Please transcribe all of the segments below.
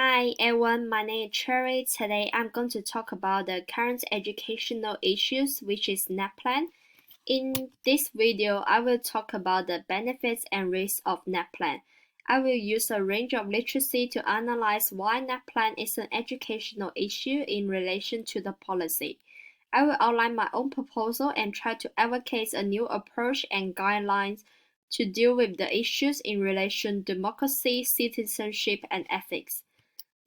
Hi everyone, my name is Cherry. Today I'm going to talk about the current educational issues, which is NAPLAN. In this video, I will talk about the benefits and risks of NAPLAN. I will use a range of literacy to analyze why NAPLAN is an educational issue in relation to the policy. I will outline my own proposal and try to advocate a new approach and guidelines to deal with the issues in relation to democracy, citizenship, and ethics.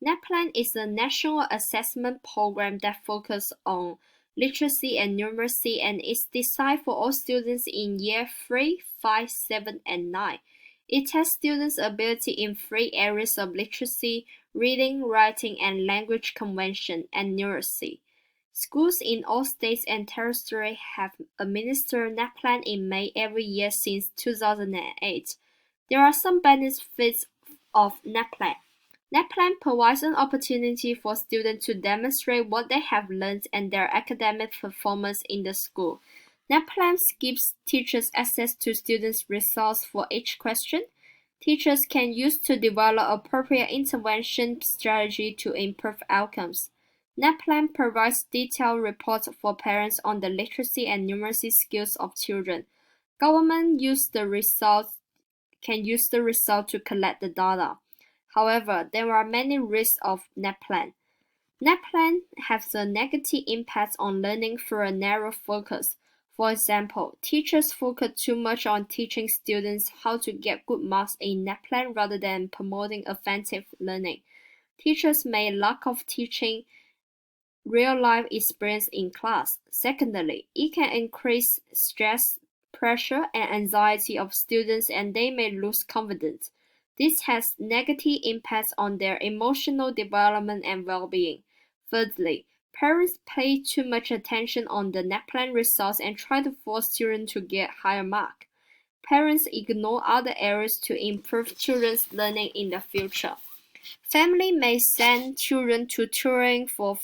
NAPLAN is a national assessment program that focuses on literacy and numeracy and is designed for all students in year 3, 5, 7, and 9. It tests students' ability in 3 areas of literacy, reading, writing, and language convention, and numeracy. Schools in all states and territories have administered NAPLAN in May every year since 2008. There are some benefits of NAPLAN. NAPLAN provides an opportunity for students to demonstrate what they have learned and their academic performance in the school. NAPLAN gives teachers access to students' results for each question. Teachers can use to develop appropriate intervention strategy to improve outcomes. NAPLAN provides detailed reports for parents on the literacy and numeracy skills of children. Government can use the result to collect the data. However, there are many risks of NAPLAN. NAPLAN has a negative impact on learning through a narrow focus. For example, teachers focus too much on teaching students how to get good marks in NAPLAN rather than promoting effective learning. Teachers may lack of teaching real-life experience in class. Secondly, it can increase stress, pressure, and anxiety of students and they may lose confidence. This has negative impacts on their emotional development and well-being. Thirdly, parents pay too much attention on the NAPLAN results and try to force children to get higher marks. Parents ignore other areas to improve children's learning in the future. Family may send children to tutoring for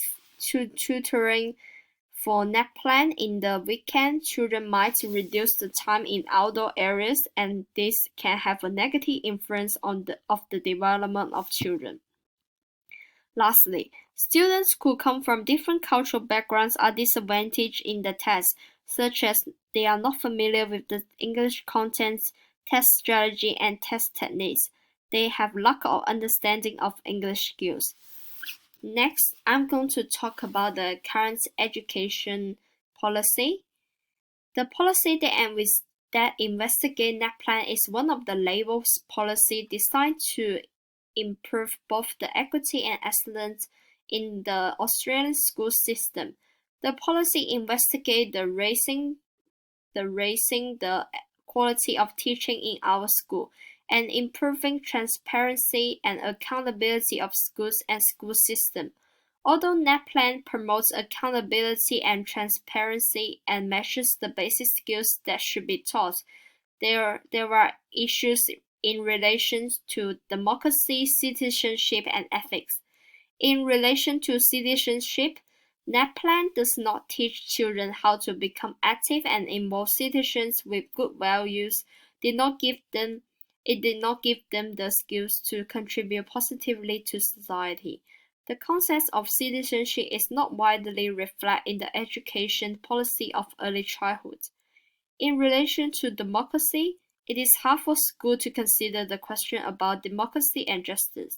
NAPLAN in the weekend. Children might reduce the time in outdoor areas, and this can have a negative influence on the development of children. Lastly, students who come from different cultural backgrounds are disadvantaged in the test, such as they are not familiar with the English contents, test strategy, and test techniques. They have lack of understanding of English skills. Next, I'm going to talk about the current education policy. The policy that investigate NAPLAN is one of the labels policy designed to improve both the equity and excellence in the Australian school system. The policy investigates raising the quality of teaching in our school and improving transparency and accountability of schools and school system. Although NAPLAN promotes accountability and transparency and measures the basic skills that should be taught, there are issues in relation to democracy, citizenship, and ethics. In relation to citizenship, NAPLAN does not teach children how to become active and involved citizens with good values. It did not give them the skills to contribute positively to society. The concept of citizenship is not widely reflected in the education policy of early childhood. In relation to democracy, it is hard for schools to consider the question about democracy and justice.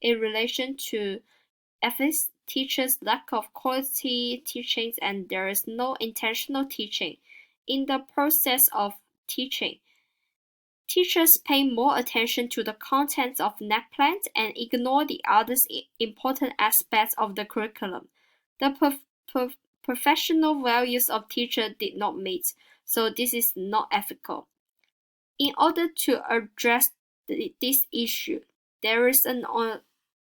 In relation to ethics, teachers lack of quality teachings and there is no intentional teaching. In the process of teaching, teachers pay more attention to the contents of NAPLAN and ignore the other important aspects of the curriculum. The professional values of teachers did not meet, so this is not ethical. In order to address this issue, there is an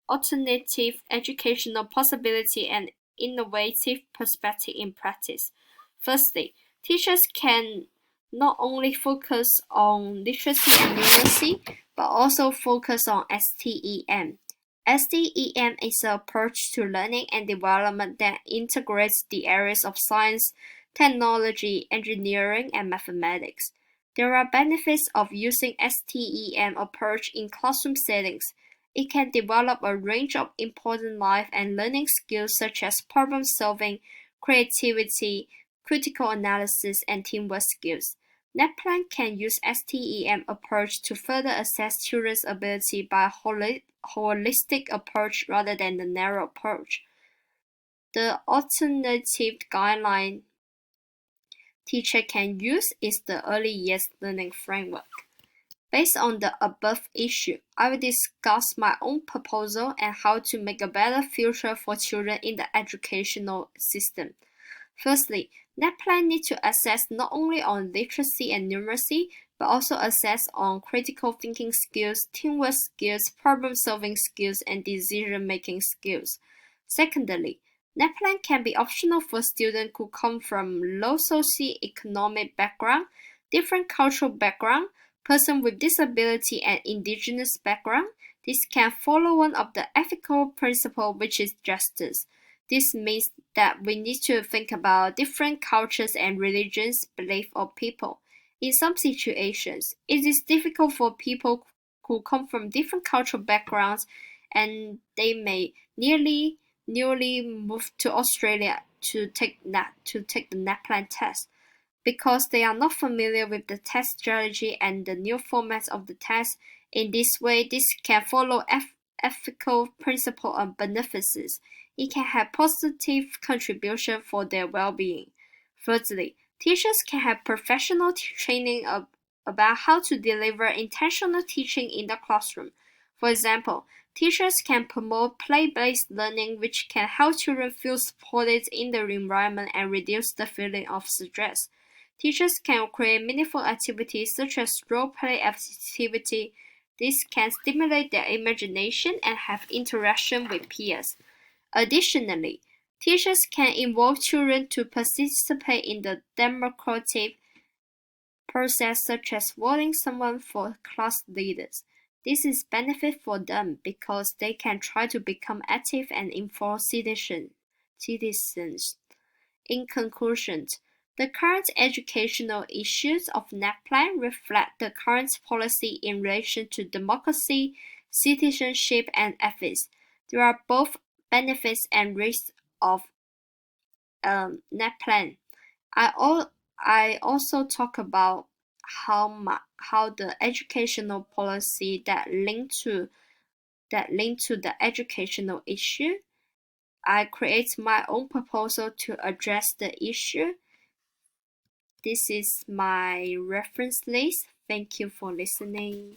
alternative educational possibility and innovative perspective in practice. Firstly, teachers can not only focus on literacy and numeracy, but also focus on STEM. STEM is an approach to learning and development that integrates the areas of science, technology, engineering, and mathematics. There are benefits of using STEM approach in classroom settings. It can develop a range of important life and learning skills such as problem solving, creativity, critical analysis, and teamwork skills. NAPLAN can use STEM approach to further assess children's ability by a holistic approach rather than the narrow approach. The alternative guideline teacher can use is the Early Years Learning Framework. Based on the above issue, I will discuss my own proposal and how to make a better future for children in the educational system. Firstly, NAPLAN needs to assess not only on literacy and numeracy, but also assess on critical thinking skills, teamwork skills, problem-solving skills, and decision-making skills. Secondly, NAPLAN can be optional for students who come from low socioeconomic background, different cultural background, person with disability, and indigenous background. This can follow one of the ethical principles, which is justice. This means that we need to think about different cultures and religions, beliefs of people. In some situations, it is difficult for people who come from different cultural backgrounds and they may newly move to Australia to take the NAPLAN test. Because they are not familiar with the test strategy and the new formats of the test, in this way, this can follow ethical principle and benefices. It can have positive contribution for their well-being. Thirdly, teachers can have professional training about how to deliver intentional teaching in the classroom. For example, teachers can promote play-based learning, which can help children feel supported in their environment and reduce the feeling of stress. Teachers can create meaningful activities such as role-play activity. This can stimulate their imagination and have interaction with peers. Additionally, teachers can involve children to participate in the democratic process such as voting someone for class leaders. This is benefit for them because they can try to become active and informed citizens. In conclusion, the current educational issues of NAPLAN reflect the current policy in relation to democracy, citizenship, and ethics. There are both benefits and risks of NAPLAN. I also talk about how the educational policy that link to the educational issue. I create my own proposal to address the issue. This is my reference list. Thank you for listening.